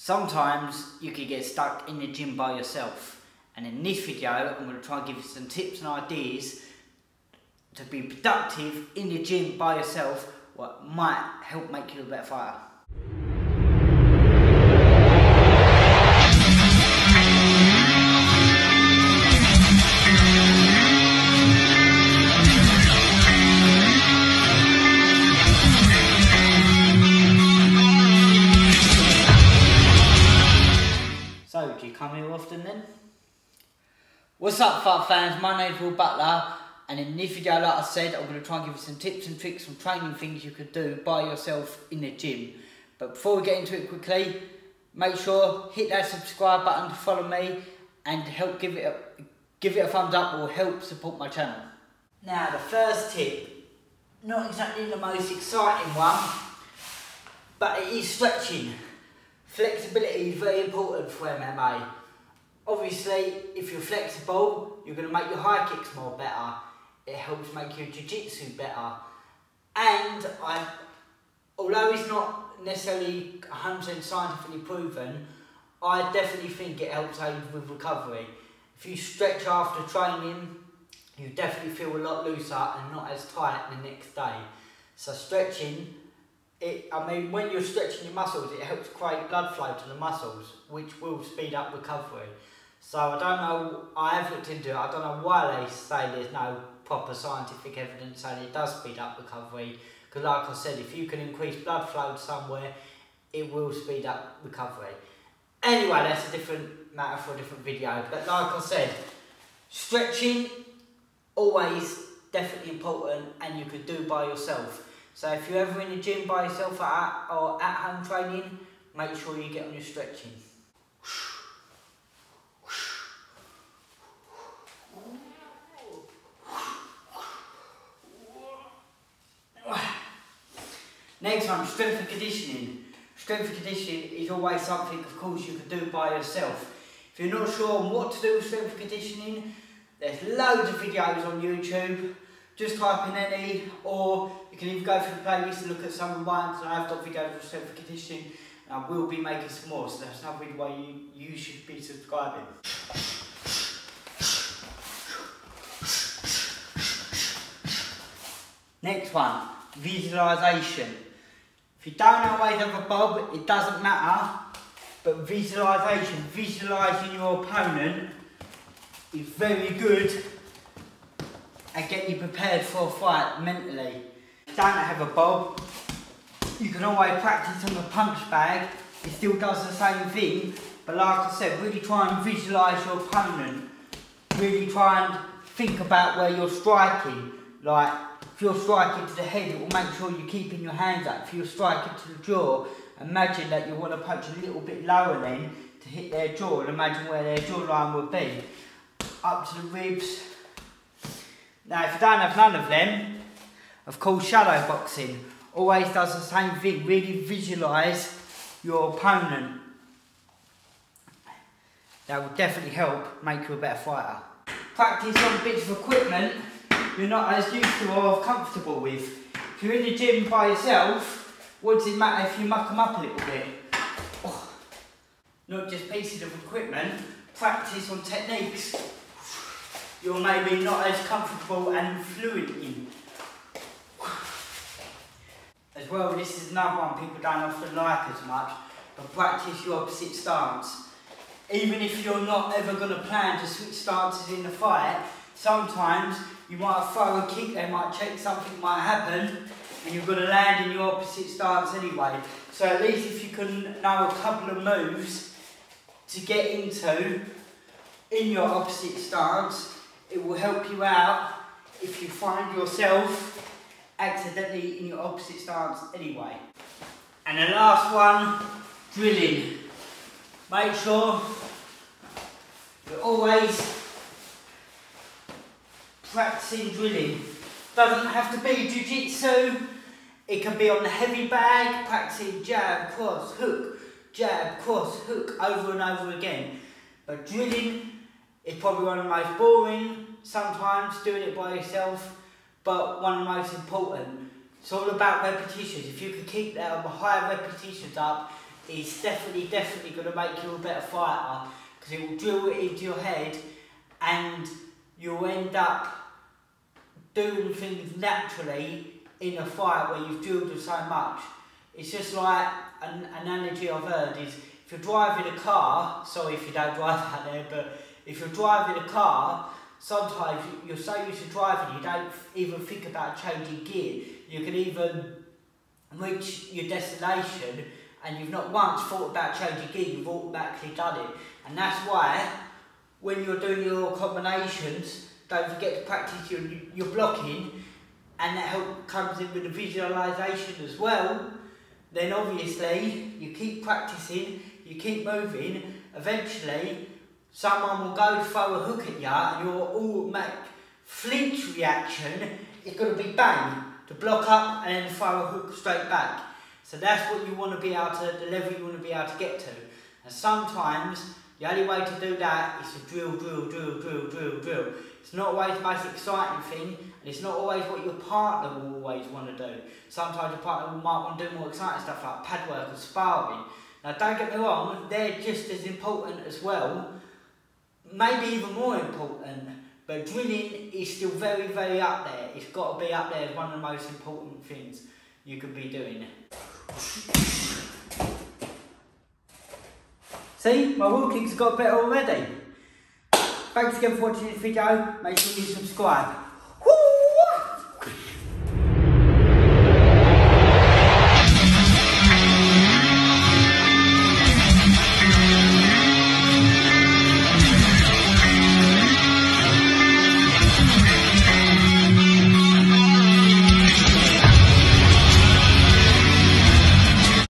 Sometimes you can get stuck in the gym by yourself, and in this video I'm going to try and give you some tips and ideas to be productive in the gym by yourself, what might help make you a better fighter. So, do you come here often then? What's up, fight fans? My name's Will Butler, and in this video, like I said, I'm going to try and give you some tips and tricks, some training things you could do by yourself in the gym. But before we get into it quickly, make sure hit that subscribe button to follow me and help give it a thumbs up, or help support my channel. Now, the first tip, not exactly the most exciting one, but it is stretching. Flexibility is very important for MMA. Obviously, if you're flexible, you're going to make your high kicks more better. It helps make your jiu-jitsu better. And although it's not necessarily 100% scientifically proven, I definitely think it helps aid with recovery. If you stretch after training, you definitely feel a lot looser and not as tight the next day. So stretching, when you're stretching your muscles, it helps create blood flow to the muscles, which will speed up recovery. So I don't know, I have looked into it, I don't know why they say there's no proper scientific evidence saying it does speed up recovery. Because like I said, if you can increase blood flow somewhere, it will speed up recovery. Anyway, that's a different matter for a different video. But like I said, stretching, always definitely important, and you could do by yourself. So if you're ever in the gym by yourself or at home training, make sure you get on your stretching. Next one, strength and conditioning. Strength and conditioning is always something, of course, you can do by yourself. If you're not sure on what to do with strength and conditioning, there's loads of videos on YouTube. Just type in any, or you can even go through the playlist and look at some of mine, because I have got videos of strength and conditioning, and I will be making some more, so that's another way you should be subscribing. Next one, visualisation. If you don't always have a bob, it doesn't matter, but visualisation, visualising your opponent is very good and get you prepared for a fight mentally. If you don't have a bob, you can always practice on the punch bag. It still does the same thing, but like I said, really try and visualise your opponent. Really try and think about where you're striking. Like, if you're striking to the head, it will make sure you're keeping your hands up. If you're striking to the jaw, imagine that you want to punch a little bit lower then to hit their jaw, and imagine where their jawline would be. Up to the ribs. Now, if you don't have none of them, of course, shadow boxing always does the same thing. Really visualise your opponent. That will definitely help make you a better fighter. Practice on bits of equipment you're not as used to or comfortable with. If you're in the gym by yourself, what does it matter if you muck them up a little bit? Oh. Not just pieces of equipment, practice on techniques you're maybe not as comfortable and fluent in. As well, this is another one people don't often like as much, but practice your opposite stance. Even if you're not ever going to plan to switch stances in the fight, sometimes you might throw a kick, they might check, something might happen, and you're going to land in your opposite stance anyway. So at least if you can know a couple of moves to get into in your opposite stance, it will help you out if you find yourself accidentally in your opposite stance anyway. And the last one, drilling. Make sure you're always practicing drilling. Doesn't have to be jiu-jitsu. It can be on the heavy bag, practicing jab, cross, hook, jab, cross, hook, over and over again. But drilling is probably one of the most boring, sometimes doing it by yourself, but one of the most important. It's all about repetitions. If you can keep that higher repetitions up, is definitely going to make you a better fighter, because it will drill it into your head and you'll end up doing things naturally in a fight where you've drilled them so much. It's just like an analogy I've heard is, if you're driving a car, sorry if you don't drive out there, but if you're driving a car, sometimes you're so used to driving you don't even think about changing gear. You can even reach your destination and you've not once thought about changing gear, you've automatically done it. And that's why when you're doing your combinations, don't forget to practice your blocking, and that help comes in with the visualisation as well. Then obviously you keep practicing, you keep moving, eventually someone will go to throw a hook at you and your automatic flinch reaction is going to be bang, to block up and then throw a hook straight back. So that's what you want to be able to, the level you want to be able to get to. And sometimes the only way to do that is to drill. It's not always the most exciting thing, and it's not always what your partner will always want to do. Sometimes your partner might want to do more exciting stuff like pad work and sparring. Now don't get me wrong, they're just as important as well, maybe even more important, but drilling is still very, very up there. It's got to be up there as one of the most important things you could be doing. See, my wheel kicks got better already. Thanks again for watching this video. Make sure you subscribe.